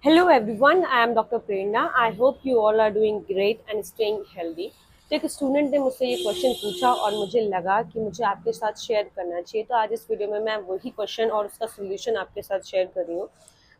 Hello everyone, I am Dr. Prerna. I hope you all are doing great and staying healthy. तो एक student ने मुझसे ये question पूछा और मुझे लगा कि मुझे आपके साथ शेयर करना चाहिए, तो आज इस वीडियो में मैं वही क्वेश्चन और उसका सोल्यूशन आपके साथ शेयर कर रही हूँ।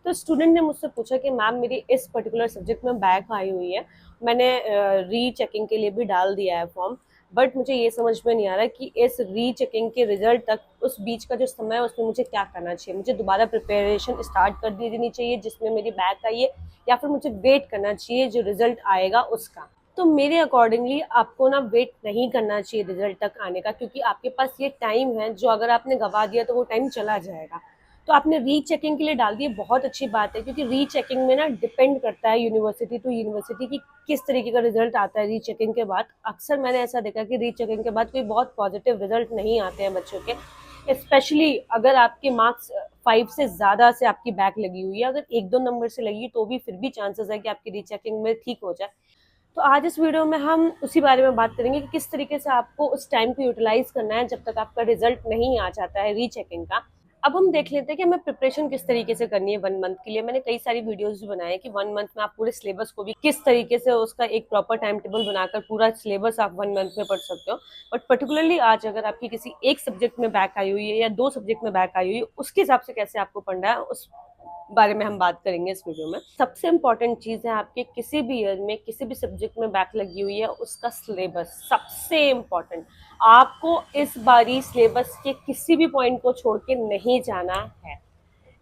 तो स्टूडेंट ने मुझसे पूछा कि मैम मेरी इस पर्टिकुलर सब्जेक्ट में बैक आई हुई है, मैंने री चेकिंग के लिए भी डाल दिया है फॉर्म, बट मुझे ये समझ में नहीं आ रहा कि इस रीचेकिंग के रिजल्ट तक उस बीच का जो समय है उसमें मुझे क्या करना चाहिए। मुझे दोबारा प्रिपरेशन स्टार्ट कर दी देनी चाहिए जिसमें मेरी बैक आई है, या फिर मुझे वेट करना चाहिए जो रिजल्ट आएगा उसका। तो मेरे अकॉर्डिंगली आपको ना वेट नहीं करना चाहिए रिजल्ट तक आने का, क्योंकि आपके पास ये टाइम है जो अगर आपने गवा दिया तो वो टाइम चला जाएगा। तो आपने रीचेकिंग के लिए डाल दिए, बहुत अच्छी बात है, क्योंकि रीचेकिंग में ना डिपेंड करता है यूनिवर्सिटी टू यूनिवर्सिटी की किस तरीके का रिजल्ट आता है रीचेकिंग के बाद। अक्सर मैंने ऐसा देखा कि रीचेकिंग के बाद कोई बहुत पॉजिटिव रिजल्ट नहीं आते हैं बच्चों के, स्पेशली अगर आपके मार्क्स 5 से ज़्यादा से आपकी बैक लगी हुई है। अगर 1-2 नंबर से लगी तो भी फिर भी चांसेस है कि आपकी रीचेकिंग में ठीक हो जाए। तो आज इस वीडियो में हम उसी बारे में बात करेंगे कि किस तरीके से आपको उस टाइम को यूटिलाइज करना है जब तक आपका रिजल्ट नहीं आ जाता है रीचेकिंग का। अब हम देख लेते हैं कि हमें प्रिपरेशन किस तरीके से करनी है 1 मंथ के लिए। मैंने कई सारी वीडियोस भी बनाए कि 1 मंथ में आप पूरे सिलेबस को भी किस तरीके से उसका एक प्रॉपर टाइम टेबल बनाकर पूरा सिलेबस आप 1 मंथ में पढ़ सकते हो। बट पर्टिकुलरली आज अगर आपकी किसी एक सब्जेक्ट में बैक आई हुई है या 2 सब्जेक्ट में बैक आई हुई है, उसके हिसाब से कैसे आपको पढ़ना है उस बारे में हम बात करेंगे इस वीडियो में। सबसे इंपॉर्टेंट चीज है, आपके किसी भी ईयर में किसी भी सब्जेक्ट में बैक लगी हुई है उसका सिलेबस सबसे इंपॉर्टेंट। आपको इस बारी सिलेबस के किसी भी पॉइंट को छोड़ के नहीं जाना है।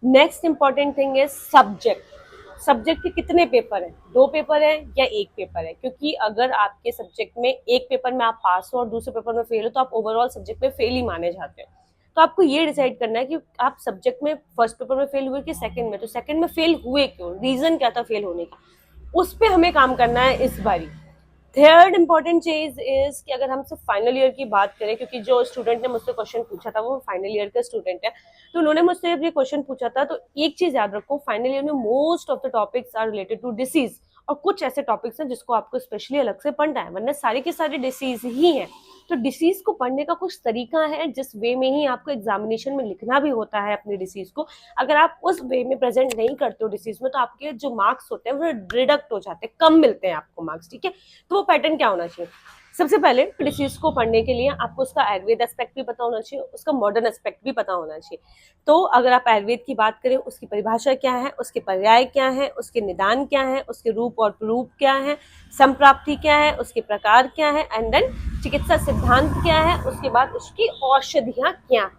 नेक्स्ट इंपॉर्टेंट थिंग है सब्जेक्ट। सब्जेक्ट के कितने पेपर हैं, 2 पेपर है या 1 पेपर है, क्योंकि अगर आपके सब्जेक्ट में एक पेपर में आप पास हो और दूसरे पेपर में फेल हो तो आप ओवरऑल सब्जेक्ट में फेल ही माने जाते हो। तो आपको ये डिसाइड करना है कि आप सब्जेक्ट में फर्स्ट पेपर में फेल हुए कि सेकंड में, तो सेकंड में फेल हुए क्यों, रीजन क्या था फेल होने का, उस पर हमें काम करना है इस बारी। थर्ड इंपॉर्टेंट चीज इज कि अगर हम सिर्फ फाइनल ईयर की बात करें, क्योंकि जो स्टूडेंट ने मुझसे क्वेश्चन पूछा था वो फाइनल ईयर का स्टूडेंट है, तो उन्होंने मुझसे ये क्वेश्चन पूछा था। तो एक चीज याद रखो, फाइनल ईयर में most of the topics are related to disease, और कुछ ऐसे टॉपिक्स हैं जिसको आपको स्पेशली अलग से पढ़ना है, वरना सारे के सारे डिसीज ही हैं। तो डिसीज को पढ़ने का कुछ तरीका है जिस वे में ही आपको एग्जामिनेशन में लिखना भी होता है अपनी डिसीज को। अगर आप उस वे में प्रेजेंट नहीं करते हो डिसीज में, तो आपके जो मार्क्स होते हैं वो डिडक्ट हो जाते हैं, कम मिलते हैं आपको मार्क्स। ठीक है, तो वो पैटर्न क्या होना चाहिए, सबसे पहले डिसीज को पढ़ने के लिए आपको उसका आयुर्वेद एस्पेक्ट भी पता होना चाहिए, उसका मॉडर्न एस्पेक्ट भी पता होना चाहिए। तो अगर आप आयुर्वेद की बात करें, उसकी परिभाषा क्या है, उसके पर्याय क्या है, उसके निदान क्या है, उसके रूप और प्ररूप क्या है, संप्राप्ति क्या है, उसके प्रकार क्या है, एंड देन चिकित्सा सिद्धांत क्या है, उसके बाद उसकी औषधियां क्या है।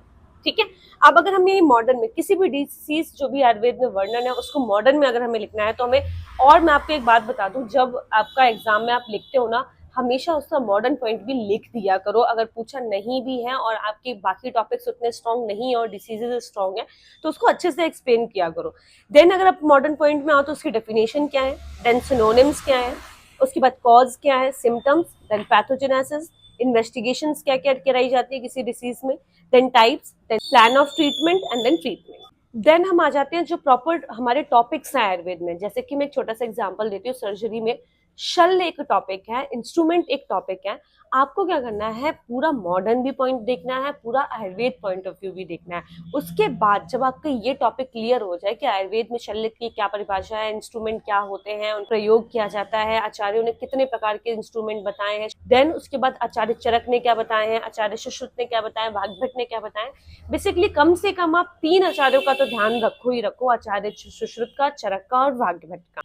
ठीक है, अब अगर हमें ये मॉडर्न में किसी भी डिसीज जो भी आयुर्वेद में वर्णन है उसको मॉडर्न में अगर हमें लिखना है तो हमें, और मैं आपको एक बात बता दूं, जब आपका एग्जाम में आप लिखते हो ना, हमेशा उसका मॉडर्न पॉइंट भी लिख दिया करो। अगर पूछा नहीं भी है और आपके बाकी टॉपिक्स उतने स्ट्रॉन्ग नहीं है और डिसीजेज स्ट्रॉन्ग है, तो उसको अच्छे से एक्सप्लेन किया करो। देन अगर आप मॉडर्न पॉइंट में आओ तो उसकी डेफिनेशन क्या है, देन सिनोनिम्स क्या है, उसके बाद कॉज क्या है, सिम्टम्स, देन पैथोजेनेसिस, इन्वेस्टिगेशंस क्या क्या कराई जाती है किसी डिसीज में, then types, then plan of treatment and then treatment. Then हम आ जाते हैं जो प्रॉपर हमारे टॉपिक्स हैं आयुर्वेद में। जैसे कि मैं एक छोटा सा एग्जांपल देती हूँ, सर्जरी में शल्य एक टॉपिक है, इंस्ट्रूमेंट एक टॉपिक है। आपको क्या करना है, पूरा मॉडर्न भी पॉइंट देखना है, पूरा आयुर्वेद पॉइंट ऑफ व्यू भी देखना है। उसके बाद जब आपका ये टॉपिक क्लियर हो जाए कि आयुर्वेद में शल्य की क्या परिभाषा है, इंस्ट्रूमेंट क्या होते हैं, उन प्रयोग किया जाता है, आचार्यों ने कितने प्रकार के इंस्ट्रूमेंट बताए हैं, देन उसके बाद आचार्य चरक ने क्या बताए हैं, आचार्य सुश्रुत ने क्या बताया, वाग्भट ने क्या बताया। बेसिकली कम से कम आप 3 आचार्यों का तो ध्यान रखो ही रखो, आचार्य सुश्रुत का, चरक का और वाग्भट का।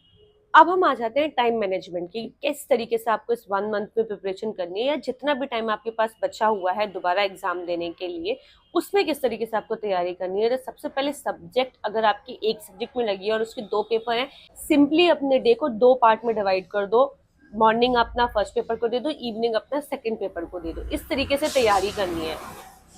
अब हम आ जाते हैं टाइम मैनेजमेंट की, किस तरीके से आपको इस 1 मंथ में प्रिपरेशन करनी है, या जितना भी टाइम आपके पास बचा हुआ है दोबारा एग्जाम देने के लिए उसमें किस तरीके से आपको तैयारी करनी है। तो सबसे पहले सब्जेक्ट, अगर आपकी एक सब्जेक्ट में लगी है और उसके 2 पेपर हैं, सिंपली अपने डे को 2 पार्ट में डिवाइड कर दो। मॉर्निंग अपना फर्स्ट पेपर को दे दो, इवनिंग अपना सेकंड पेपर को दे दो, इस तरीके से तैयारी करनी है।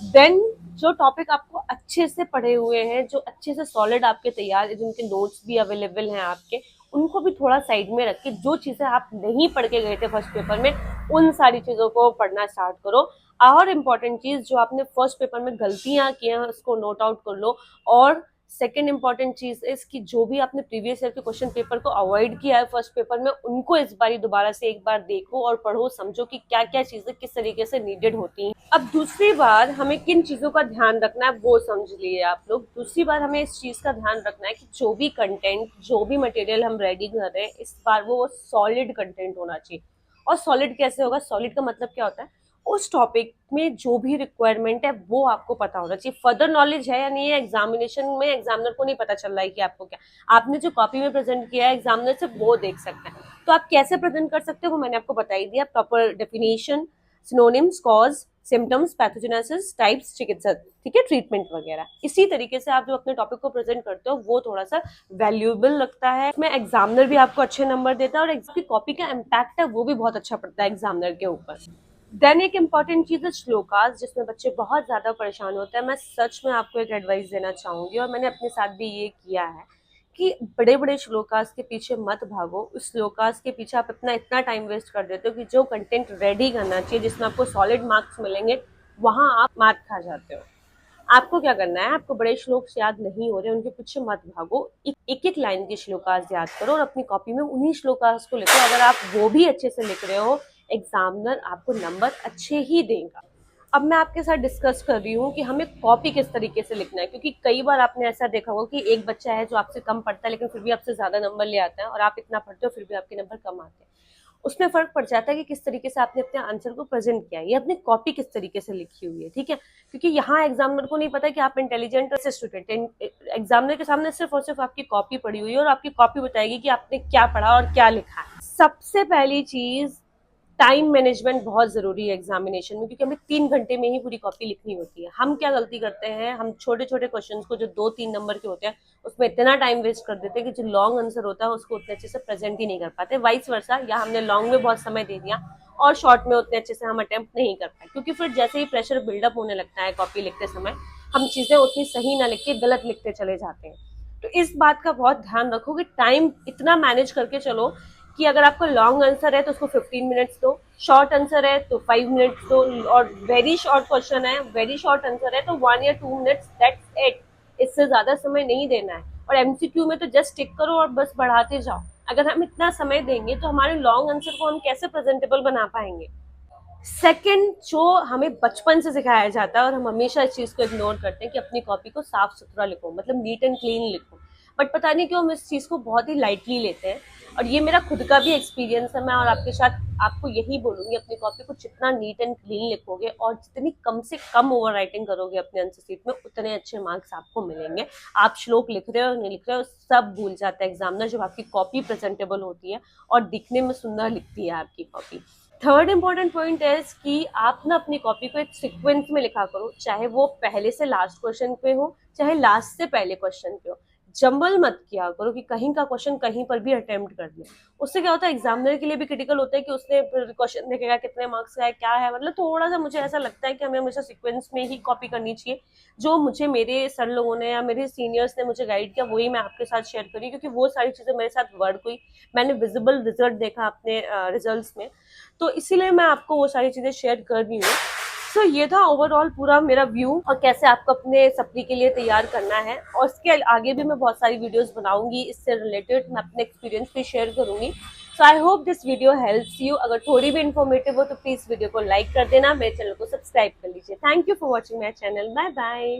देन जो टॉपिक आपको अच्छे से पढ़े हुए हैं, जो अच्छे से सॉलिड आपके तैयार, जिनके नोट्स भी अवेलेबल हैं आपके, उनको भी थोड़ा साइड में रख के जो चीजें आप नहीं पढ़ के गए थे फर्स्ट पेपर में, उन सारी चीजों को पढ़ना स्टार्ट करो। और इम्पॉर्टेंट चीज, जो आपने फर्स्ट पेपर में गलतियां की हैं उसको नोट आउट कर लो, और सेकेंड इंपॉर्टेंट चीज इज कि जो भी आपने प्रीवियस ईयर के क्वेश्चन पेपर को अवॉइड किया है फर्स्ट पेपर में, उनको इस बार दोबारा से एक बार देखो और पढ़ो, समझो कि क्या क्या चीजें किस तरीके से नीडेड होती हैं। अब दूसरी बार हमें किन चीजों का ध्यान रखना है वो समझ लिए आप लोग। दूसरी बार हमें इस चीज का ध्यान रखना है कि जो भी कंटेंट, जो भी मटेरियल हम रेडी कर रहे हैं, इस बार वो सॉलिड कंटेंट होना चाहिए। और सॉलिड कैसे होगा? सॉलिड का मतलब क्या होता है? उस टॉपिक में जो भी रिक्वायरमेंट है वो आपको पता होना चाहिए। फर्दर नॉलेज है या नहीं है, एग्जामिनेशन में एग्जामिनर को नहीं पता चल रहा है कि आपको क्या, आपने जो कॉपी में प्रेजेंट किया है एग्जामिनर से वो देख सकते हैं। तो आप कैसे प्रेजेंट कर सकते हो वो मैंने आपको बता ही दिया। Proper definition, synonyms, cause, symptoms, pathogenesis, types, चिकित्सा, ठीक है, ट्रीटमेंट वगैरह। इसी तरीके से आप जो अपने टॉपिक को प्रेजेंट करते हो वो थोड़ा सा वैल्यूएबल लगता है, इसमें एग्जामिनर भी आपको अच्छे नंबर देता है और आपकी कॉपी का इम्पैक्ट है वो भी बहुत अच्छा पड़ता है एग्जामिनर के ऊपर। देन एक इम्पॉर्टेंट चीज है श्लोकास, जिसमें बच्चे बहुत ज्यादा परेशान होते हैं। मैं सच में आपको एक एडवाइस देना चाहूंगी और मैंने अपने साथ भी ये किया है कि बड़े बड़े श्लोकास के पीछे मत भागो। उस श्लोकास के पीछे आप अपना इतना टाइम वेस्ट कर देते हो कि जो कंटेंट रेडी करना चाहिए, जिसमें आपको सॉलिड मार्क्स मिलेंगे, वहां आप मार्क खा जाते हो। आपको क्या करना है, आपको बड़े श्लोक याद नहीं हो रहे, उनके पीछे मत भागो, एक एक लाइन के श्लोकास याद करो और अपनी कॉपी में उन्हीं श्लोकास को लिखो। अगर आप वो भी अच्छे से लिख रहे हो, एग्जामिनर आपको नंबर अच्छे ही देगा। अब मैं आपके साथ डिस्कस कर रही हूँ कि हमें कॉपी किस तरीके से लिखना है, क्योंकि कई बार आपने ऐसा देखा होगा कि एक बच्चा है जो आपसे कम पढ़ता है लेकिन फिर भी आपसे ज्यादा नंबर ले आता है, और आप इतना पढ़ते हो फिर भी आपके नंबर कम आते हैं। उसमें फर्क पड़ जाता है कि किस तरीके से आपने अपने आंसर को प्रेजेंट किया है, या अपनी कॉपी किस तरीके से लिखी हुई है, ठीक है। क्योंकि यहाँ एग्जामिनर को नहीं पता कि आप इंटेलिजेंट स्टूडेंट, एग्जामिनर के सामने सिर्फ और सिर्फ आपकी कॉपी पड़ी हुई है और आपकी कॉपी बताएगी कि आपने क्या पढ़ा और क्या लिखा है। सबसे पहली चीज, टाइम मैनेजमेंट बहुत जरूरी है एग्जामिनेशन में, क्योंकि हमें 3 घंटे में ही पूरी कॉपी लिखनी होती है। हम क्या गलती करते हैं, हम छोटे छोटे क्वेश्चंस को जो 2-3 नंबर के होते हैं उसमें इतना टाइम वेस्ट कर देते हैं कि जो लॉन्ग आंसर होता है उसको उतने अच्छे से प्रेजेंट ही नहीं कर पाते, वाइस वर्सा, या हमने लॉन्ग में बहुत समय दे दिया और शॉर्ट में उतने अच्छे से हम अटेम्प्ट नहीं कर पाए, क्योंकि फिर जैसे ही प्रेशर बिल्डअप होने लगता है कॉपी लिखते समय, हम चीजें उतनी सही ना लिख के गलत लिखते चले जाते हैं। तो इस बात का बहुत ध्यान रखो कि टाइम इतना मैनेज करके चलो कि अगर आपको लॉन्ग आंसर है तो उसको 15 मिनट्स दो, शॉर्ट आंसर है तो 5 मिनट्स दो, और वेरी शॉर्ट क्वेश्चन है, वेरी शॉर्ट आंसर है तो 1 या 2 मिनट्स, दैट्स इट। इससे ज्यादा समय नहीं देना है। और एमसीक्यू में तो जस्ट टिक करो और बस बढ़ाते जाओ। अगर हम इतना समय देंगे तो हमारे लॉन्ग आंसर को हम कैसे प्रेजेंटेबल बना पाएंगे? सेकंड, जो हमें बचपन से सिखाया जाता है और हम हमेशा इस चीज को इग्नोर करते हैं कि अपनी कॉपी को साफ सुथरा लिखो, मतलब नीट एंड क्लीन लिखो। बट पता नहीं क्यों हम इस चीज को बहुत ही लाइटली लेते हैं। और ये मेरा खुद का भी एक्सपीरियंस है, मैं और आपके साथ आपको यही बोलूंगी, अपनी कॉपी को जितना नीट एंड क्लीन लिखोगे और जितनी कम से कम ओवर राइटिंग करोगे अपने आंसर शीट में, उतने अच्छे मार्क्स आपको मिलेंगे। आप श्लोक लिख रहे हो नहीं लिख रहे हो सब भूल जाता है एग्जामिनर, जब आपकी कॉपी प्रेजेंटेबल होती है और दिखने में सुंदर लिखती है आपकी कॉपी। थर्ड इंपॉर्टेंट पॉइंट है कि आप ना अपनी कॉपी को एक सीक्वेंस में लिखा करो, चाहे वो पहले से लास्ट क्वेश्चन पे हो, चाहे लास्ट से पहले क्वेश्चन पे हो। जंबल मत किया करो कि कहीं का क्वेश्चन कहीं पर भी अटेम्प्ट कर लिया। उससे क्या होता है, एग्जामिनर के लिए भी क्रिटिकल होता है कि उसने क्वेश्चन देखेगा कितने मार्क्स का है क्या है। मतलब थोड़ा सा मुझे ऐसा लगता है कि हमें हमेशा सीक्वेंस में ही कॉपी करनी चाहिए। जो मुझे मेरे सर लोगों ने या मेरे सीनियर्स ने मुझे गाइड किया वही मैं आपके साथ शेयर करी, क्योंकि वो सारी चीजें मेरे साथ वर्क हुई, मैंने विजिबल रिजल्ट देखा अपने रिजल्ट्स में। तो इसीलिए मैं आपको वो सारी चीजें शेयर कर रही हूँ। सो ये था ओवरऑल पूरा मेरा व्यू, और कैसे आपको अपने सप्ली के लिए तैयार करना है। और इसके आगे भी मैं बहुत सारी वीडियोस बनाऊंगी इससे रिलेटेड, मैं अपने एक्सपीरियंस भी शेयर करूंगी। So I hope this video helps you. अगर थोड़ी भी इन्फॉर्मेटिव हो तो प्लीज वीडियो को लाइक कर देना, मेरे चैनल को सब्सक्राइब कर लीजिए। Thank you for watching my channel. Bye bye.